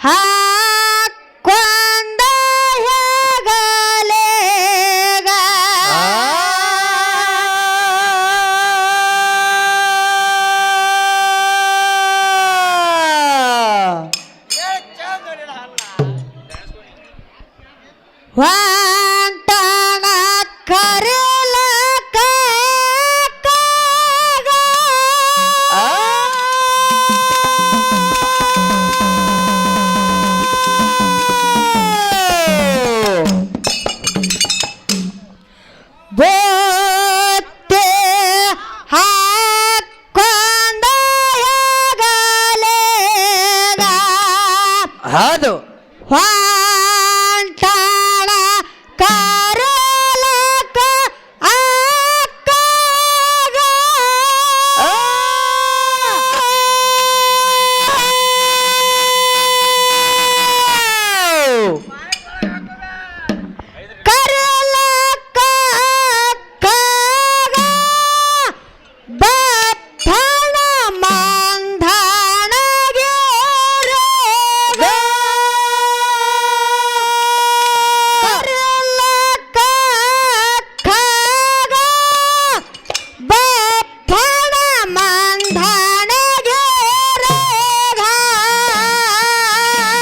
ಹಾಕೊಂಡ ಹೆಗಲೇಗ ಹೊಂಟಣ ಕರೆಲಕ ಬೋತೆ ಹಾಕೊಂಡ ಹೆಗಲೇಗ ಹೌದು ಹೊಂಟಣ ಕರೆಲಕ ಅಕ್ಕಗ ಕರೆಲಕ ಅಕ್ಕಗ ಬಪ್ಪಣ ಮಂಧಣಗೆ ರೋಗ ಕರೆಲಕ ಅಕ್ಕಗ ಬಪ್ಪಣ ಮಂಧಣಗೆ ರೋಗ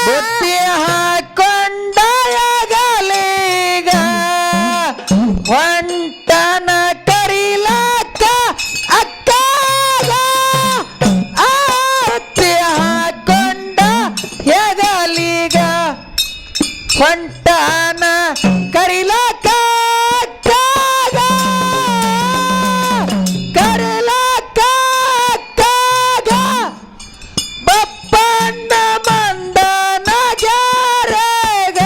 ಬುತ್ತಿ ಹಾಕೊಂಡಯಗಲೀಗ ಹೊಂಟನ ಕರಿಲಕ್ಕ ಅಕ್ಕಾಗ ಬುತ್ತಿ ಹಾಕೊಂಡ ಹೆಗಲೀಗ ಹೊಂಟನ ಕರಿಲಕ್ಕ ಅಕ್ಕಾಗ ಕರಿಲಕ್ಕ ಅಕ್ಕಾಗ ಬಪ್ಪಣ್ಣ ಮಂದನ ಜಾರಗ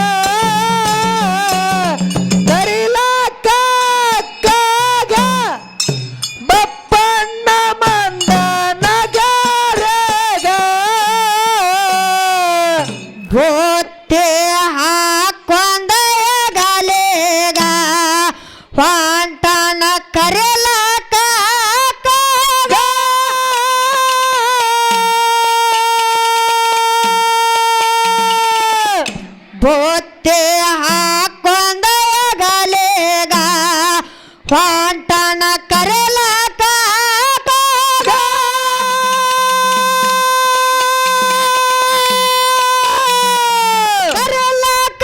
ಕರಿಲಕ್ಕ ಅಕ್ಕಾಗ ಬಪ್ಪಣ್ಣ ಮಂದನ ಜಾರಗ ಬೋತೆ ಹಾಕೊಂಡ ಹೆಗಲೇಗ ಹೊಂಟನ ಕರೆಲಕ ಅಕ್ಕಗ ಬೋತೆ ಹಾಕೊಂಡ ಹೆಗಲೇಗ ಹೊಂಟನ ಕರೆಲಕ ಅಕ್ಕಗ ಕರೆಲಕ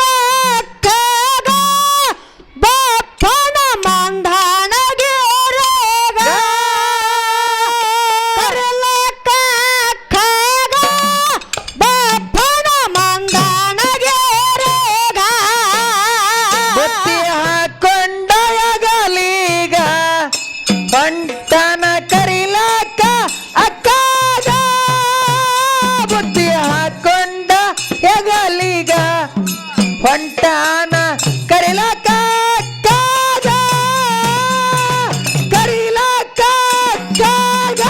ಅಕ್ಕಗ ಬಪ್ಪಣ ಮಂಧಣಗೆ ರೋಗ ಕರೆಲಕ ಅಕ್ಕಗ ಬಪ್ಪಣ ಮಂಧಣಗೆ ರೋಗ ಬುತ್ತಿ ಹಾಕೊಂಡಯಗಲೀಗ ಹೊಂಟನ ಕರಿಲಕ್ಕ ಅಕ್ಕಾಗ ಬುತ್ತಿ ಹಾಕೊಂಡ ಹೆಗಲೀಗ ಹೊಂಟನ ಕರಿಲಕ್ಕ ಅಕ್ಕಾಗ ಕರಿಲಕ್ಕ ಅಕ್ಕಾಗ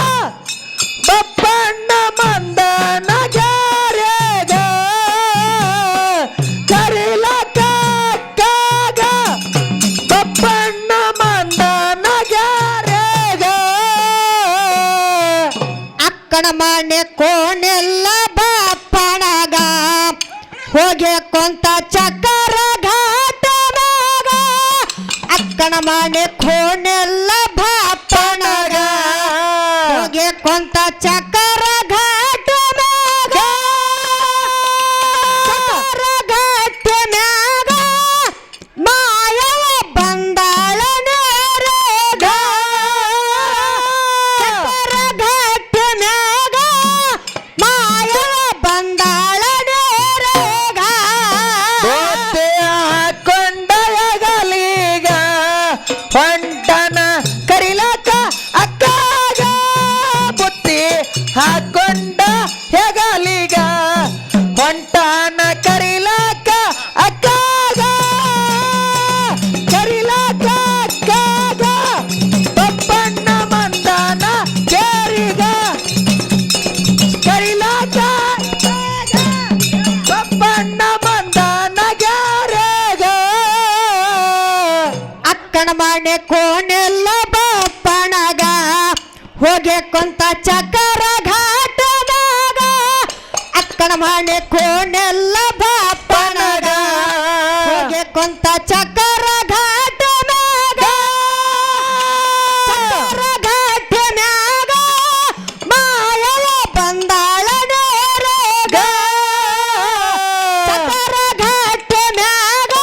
ಬಪ್ಪಣ್ಣ ಮಂದನ ಜಾರೆಗ ಕರಿಲಕ್ಕ ಅಕ್ಕಾಗ ಬಪ್ಪಣ್ಣ ಮಂದನ ಜಾರೆಗ ಅಕ್ಕನ ಮನೆ ಕೋಣೆಲ್ಲ ಬಪ್ಪಣಗ ಹೋಗಿ ಕೊಂತ ಚಕ್ಕರ ಘಾಟ ಮಗ ಅಕ್ಕನ ಮನೆ ಕೋಣೆಲ್ಲ ಬಪ್ಪಣಗ ಹೋಗಿ ಕೊಂತ ಚಕ್ಕರ ಘಾಟ ಮಗ ಚಕ್ಕರ ಘಾಟ ಮ್ಯಾಗ ಮಾಯವ ಬಂದಾಳ ನೇರಗ ಚಕ್ಕರ ಘಾಟ ಮ್ಯಾಗ ಮಾಯವ ಬಂದಾಳ ನೇರಗ ಬುತ್ತಿ ಹಾಕೊಂಡಯಗಲೀಗ ಹೊಂಟನ ಕರಿಲಕ್ಕ ಅಕ್ಕಾಗ ಬುತ್ತಿ ಹಾಕೊಂಡ ಹೆಗಲೀಗ ಹೊಂಟನ ಕರಿಲಕ್ಕ ಅಕ್ಕಾಗ ಕರಿಲಕ್ಕ ಅಕ್ಕಾಗ ಬಪ್ಪಣ್ಣ ಮಂದನ ಜಾರಿಗ ಕರಿಲಕ್ಕ ಅಕ್ಕಾಗ ಬಪ್ಪಣ್ಣ ಮಂದನ ಜಾರೆಗ ಅಕ್ಕನ ಮನೆ ಕೋಣೆಲ್ಲ ಬಪ್ಪಣಗ ಹೋಗಿ ಕೊಂತ ಚಕ್ಕರ ಘಾಟ ಮಗ ಅಕ್ಕನ ಮನೆ ಕೋನೆಲ್ಲ ಬಾಪನಗ ಹೋಗಿ ಕುಂತ ಚಕ್ಕರ ಘಾಟ ಮ್ಯಾಗ ಚಕ್ಕರ ಘಾಟ ಮ್ಯಾಗ ಮಾಯವ ಬಂದಾಳ ನೇರಗ ಚಕ್ಕರ ಘಾಟ ಮ್ಯಾಗ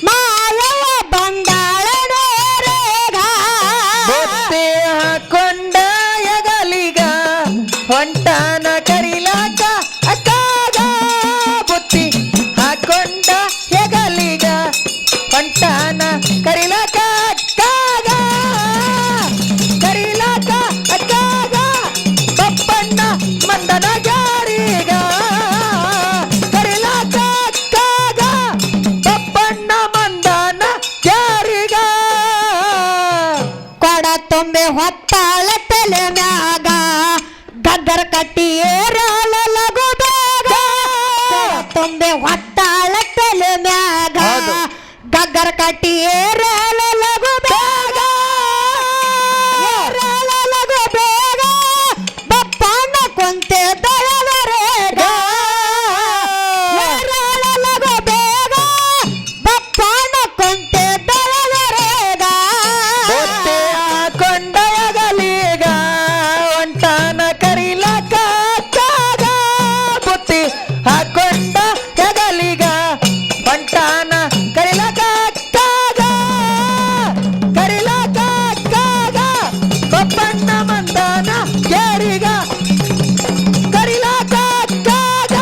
ಮಾಯವ ಬಂದಾಳ ನೇರಗ ಬುತ್ತಿ ಹಾಕೊಂಡ ಎಗಲಿಗ ಹೊಂಟಾನ ಕರಿಲಾಕ ಅಕ್ಕಾಗ ಬುತ್ತಿ ಹಾಕೊಂಡ ಎಗಲಿಗ ಹೊಂಟಾನ ಕರಿಲಾಕ ಅಕ್ಕಾಗ ಕರಿಲಾಕ ಅಕ್ಕಾಗ ಬಪ್ಪಣ್ಣ ಮಂದನ ಜಾರಿಗ ಕರಿಲಾಕ ಅಕ್ಕಾಗ ಬಪ್ಪಣ್ಣ ಮಂದನ ಜಾರಿಗ ಕೊಡ ತುಂಬೆ ಹೊತ್ತಾಳ ತಲೆ ಮ್ಯಾಗ ಗದ್ದರ್ ಕಟ್ಟಿ ಏರಲ ಲಗು ಬೇಗ ಕೊಡ ತುಂಬೆ ಹೊತ್ತಾಳ ತಲೆ ಮ್ಯಾಗ ಹೌದು. ಗದ್ದರ್ ಕಟ್ಟಿ ಏರಲ ಲಗು ಬೇಗ ಏರಲ ಲಗು ಬೇಗ ಬಪ್ಪಣ್ಣ ಕುಂತೆ ದಳವರೆಗ ಏರಲ ಲಗು ಬೇಗ ಬಪ್ಪಣ್ಣ ಕುಂತೆ ದಳವರೆಗ ಬುತ್ತಿ ಹಾಕೊಂಡ ಎಗಲಿಗ ಹೊಂಟಾನ ಕರಿಲಾಕ ಅಕ್ಕಾಗ ಬುತ್ತಿ ಹಾಕೊಂಡ ಎಗಲಿಗ ಹೊಂಟಾನ ಕರಿಲಾಕ ಅಕ್ಕಾಗ ಕರಿಲಾಕ ಅಕ್ಕಾಗ ಬಪ್ಪಣ್ಣ ಮಂದನ ಜಾರಿಗ ಕರಿಲಾಕ ಅಕ್ಕಾಗ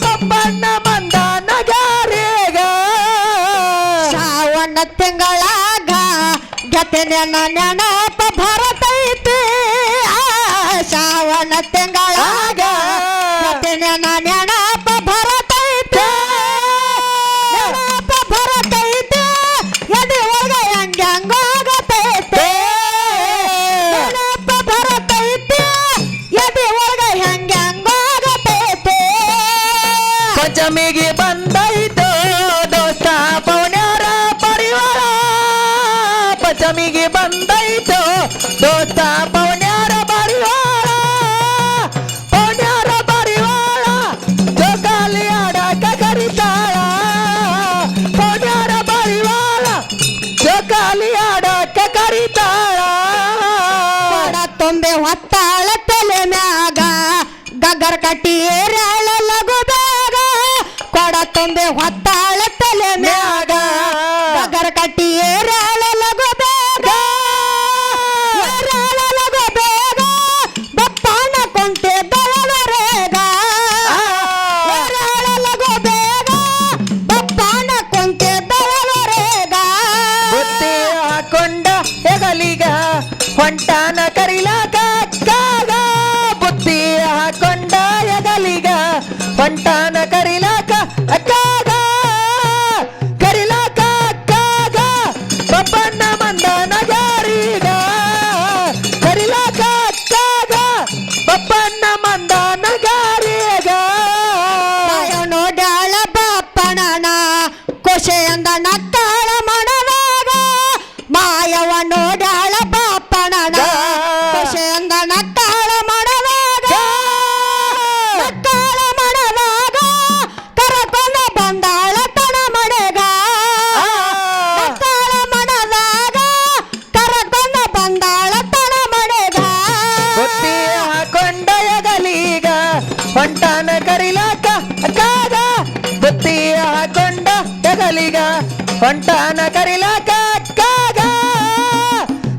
ಬಪ್ಪಣ್ಣ ಮಂದನ ಜಾರಿಗ ಶ್ರಾವಣ ತಿಂಗಳಾಗ ಗತಿನ ನೆನಪ ಬರತೈತಿ ಶ್ರಾವಣ ತಿಂಗಳಾಗ ಗತಿನ ನೆನಪ ಬರತೈತಿ ನೆನಪ ಬರತೈತಿ ಎದೆ ಒಳಗ ಹೆಂಗೋಗತೈತಿ ನೆನಪ ಬರತೈತಿ ಎದೆ ಒಳಗ ಹೆಂಗೋಗತೈತಿ ಪಂಚಮಿಗೆ ಬಂದೈತು ದೋಸ್ತ ಪೌನ್ಯಾರ ಪರಿವಾರ ಪಂಚಮಿಗೆ ಬಂದೈತು ದೋಸ್ತ ಪೌನ್ಯಾರ ಪರಿವಾರ ಪೌನ್ಯಾರ ಪರಿವಾರ ಜೋಕಾಲಿ ಆಡಕ ಕರಿತಾಳ ಪೌನ್ಯಾರ ಪರಿವಾರ ಜೋಕಾಲಿ ಆಡಕ ಕರಿತಾಳ ಕೊಡ ತುಂಬೆ ಹೊತ್ತಾಳ ತಲೆ ಮ್ಯಾಗ ಗಗ್ಗರ್ ಕಟ್ಟಿ ಏರಾಳ ಲಗು ಬೇಗ ಕೊಡ ತುಂಬೆ ಹೊತ್ತಾಳ ತಲೆ ಮ್ಯಾಗ ಗಗ್ಗರ್ ಕಟ್ಟಿ ಏರಾಳ ಲಗು ಬೇಗ ಏರಾಳ ಲಗು ಬೇಗ ಬಪ್ಪಣ್ಣ ಕುಂತೆ ದಳವರೆಗ ಏರಾಳ ಲಗು ಬೇಗ ಬಪ್ಪಣ್ಣ ಕುಂತೆ ದಳವರೆಗ ಬುತ್ತಿ ಹಾಕೊಂಡ ಹೆಗಲಿಗ ಹೊಂಟಾನ ಕರಿಲಾಕ ಅಕ್ಕಾಗ ಬುತ್ತಿ ಹಾಕೊಂಡ ಹೆಗಲಿಗ ಹೊಂಟಾನ ಕರಿಲಾಕ ಅಕ್ಕಾಗ ಕರಿಲಾಕ ಅಕ್ಕಾಗ ಬಪ್ಪಣ್ಣ ಮಂದನ ಜಾರಿಗ ಕರಿಲಾಕ ಅಕ್ಕಾಗ ಬಪ್ಪಣ್ಣ ಮಂದನ ಜಾರಿಗ ನೋಡ್ಯಾಳ ಬಾಪಣನ ಖುಷಿಯಿಂದ ನಕ್ಕಾಳ ಮನವಾಗ ಮಾಯವ ನೋಡ್ಯಾಳ ಬಾಪಣನ ಖುಷಿಯಿಂದ ನಕ್ಕಾಳ ಮನವಾಗ ನಕ್ಕಾಳ ಮನವಾಗ ಕರಕೊಂಡ ಬಂದಾಳ ತನ ಮನೆಗ ನಕ್ಕಾಳ ಮನದಾಗ ಕರಕೊಂಡ ಬಂದಾಳ ತನ ಮನೆಗ ಬುತ್ತಿ ಹಾಕೊಂಡ ಎಗಲಿಗ ಹೊಂಟಾನ ಕರಿಲಾಕ ಅಕ್ಕಾಗ ಬುತ್ತಿ ಹಾಕೊಂಡ ಎಗಲಿಗ ಹೊಂಟಾನ ಕರಿಲಾಕ ಅಕ್ಕಾಗ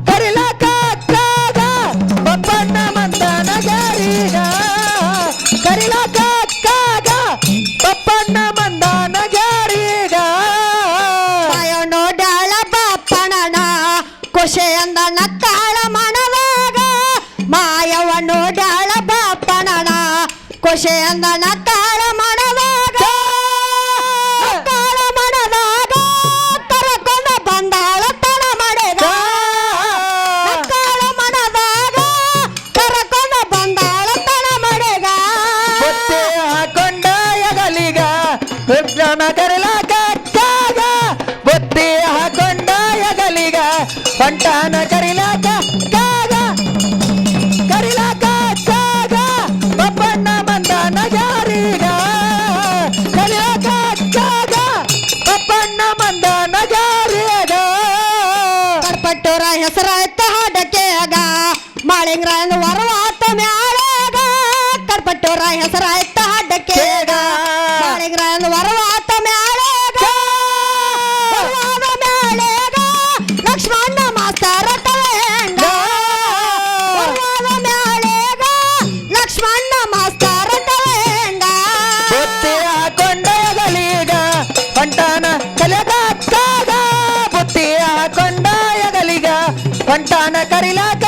ಕರಿಲಾಕ ಅಕ್ಕಾಗ ಬಪ್ಪಣ್ಣ ಮಂದನ ಜಾರಿಗ ಕರಿಲಾಕ ಅಕ್ಕಾಗ ಬಪ್ಪಣ್ಣ ಮಂದನ ಜಾರಿಗ ಮಾಯವ ನೋಡ್ಯಾಳ ಬಾಪಣನ ಖುಷಿಯಿಂದ ನಕ್ಕಾಳ ಮನವಾಗ ಮಾಯವ ನೋಡ್ಯಾಳ ಬಾಪಣನ ಖುಷಿಯಿಂದ ನಕ್ಕಾಳ ಮನವಾಗ ನಕ್ಕಾಳ ಮನದಾಗ ಕರಕೊಂಡ ಬಂದಾಳ ತನ ಮನೆಗ ನಕ್ಕಾಳ ಮನದಾಗ ಕರಕೊಂಡ ಬಂದಾಳ ತನ ಮನೆಗ ಬುತ್ತಿ ಹಾಕೊಂಡ ಎಗಲಿಗ ಹುಡ್ರನ ಕರಿಲಾಕ ಅಕ್ಕಾಗ ಬುತ್ತಿ ಹಾಕೊಂಡ ಎಗಲಿಗ ಹೊಂಟಾನ ಕರಿಲಾಕ ಅಕ್ಕಾಗ ಕರಿಲಾಕ ಅಕ್ಕಾಗ ಬಪ್ಪಣ್ಣ ಮಂದನ ಜಾರಿಗ ಹೆಸರಾಯ್ತ ಹಡ್ಡಕ್ಕೇಗ ಮಾಳಿಂಗರಾಯನ ವರವಾತ ಮ್ಯಾಳೆಗ ವರವಾದ ಮ್ಯಾಳೆಗ ಲಕ್ಷ್ಮಣ್ಣ ಮಾಸ್ತರ ತಲೆಂಡ ವರವಾದ ಮ್ಯಾಳೆಗ ಲಕ್ಷ್ಮಣ್ಣ ಮಾಸ್ತರ ತಲೆಂಡ ಬುತ್ತಿ ಹಾಕೊಂಡ ಎಗಲಿಗ ಹೊಂಟಾನ ಕಲಿಯಾಕ ಬುತ್ತಿ ಹಾಕೊಂಡ ಎಗಲಿಗ ಹೊಂಟಾನ ಕರಿಲಾಕ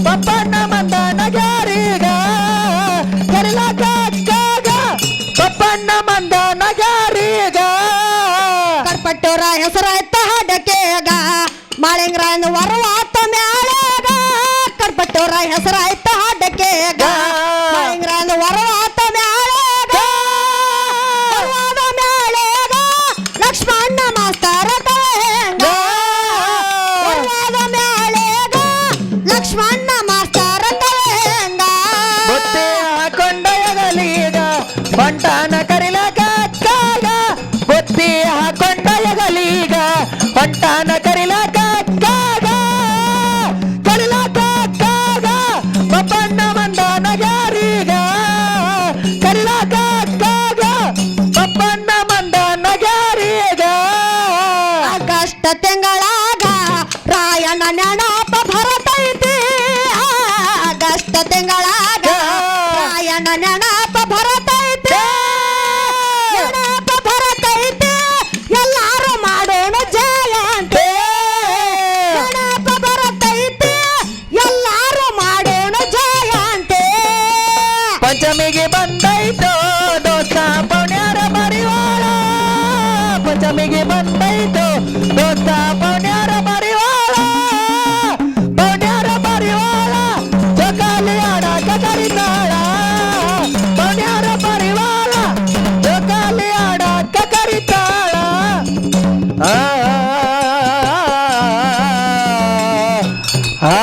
ಪಪ್ಪಣ್ಣ ಮಂದನ ಗ್ಯಾರಿಗ ಕರಿಲಾಕ ಪಪ್ಪಣ್ಣ ಮಂದನ ಗ್ಯಾರಿಗ ಕರ್ಪಟ್ಟೋರ ಹೆಸರಾಯ್ತ ಹಡಕೇಗ ಮಾಳಿಂಗರಾಯನ ವರವಾತ ಮ್ಯಾಳೆಗ ಕರ್ಪಟ್ಟೋರ ಹೆಸರಾಯ್ತ ಹಡಕೇಗ ಮಾಳಿಂಗರಾಯನ ವರವಾತ ಮ್ಯಾಳೆಗ ವರವಾದ ಮ್ಯಾಳೆಗ ಲಕ್ಷ್ಮಣ್ಣ ಮಾಸ್ತರ ತಲೆಂಗ ವರವಾದ ಮ್ಯಾಳೆಗ ಲಕ್ಷ್ಮಣ್ಣ ಮಾಸ್ತರ ತಲೆಂಗ ಬುತ್ತಿ ಹಾಕೊಂಡ ಎಗಲಿಗ ಹೊಂಟಾನ ಕರಿಲಾಕ ಬುತ್ತಿ ಹಾಕೊಂಡ ಎಗಲಿಗ ಹೊಂಟಾನ ಕರಿಲಾಕ ಪಪ್ಪಣ್ಣ ಮಂದನ ಗ್ಯಾರಿಗ ಕರಿಲಾಕ ಪಪ್ಪಣ್ಣ ಮಂದನ ಗ್ಯಾರಿಗ ಆಗಸ್ಟ್ ತಿಂಗಳಾಗ ರಾಯಣ್ಣ ನೆನಪ ಬರತೈತಿ ಆಗಸ್ಟ್ ತಿಂಗಳಾಗ ರಾಯಣ್ಣ ನೆನಪ ಬರತೈತಿ ನೆನಪ ಬರತೈತಿ ಎಲ್ಲಾರು ಮಾಡೋಣ ಜಯಂತಿ ನೆನಪ ಬರತೈತಿ ಎಲ್ಲಾರು ಮಾಡೋಣ ಜಯಂತಿ ಪಂಚಮಿಗೆ ಬಂದೈತೋ ದೋಸ್ತ ಪೌಣ್ಯಾರ ಮರಿವಾಳ ಪಂಚಮಿಗೆ ಬಂದೈತೋ ದೋಸ್ತ ಪೌಣ್ಯಾರ ಮರಿವಾಳ ಜೋಕಾಲಿ ಆಡಾಕ ಕರಿತಾಳ ಪೌಣ್ಯಾರ ಮರಿವಾಳ ಜೋಕಾಲಿ ಆಡಾಕ ಕರಿತಾಳ ಆ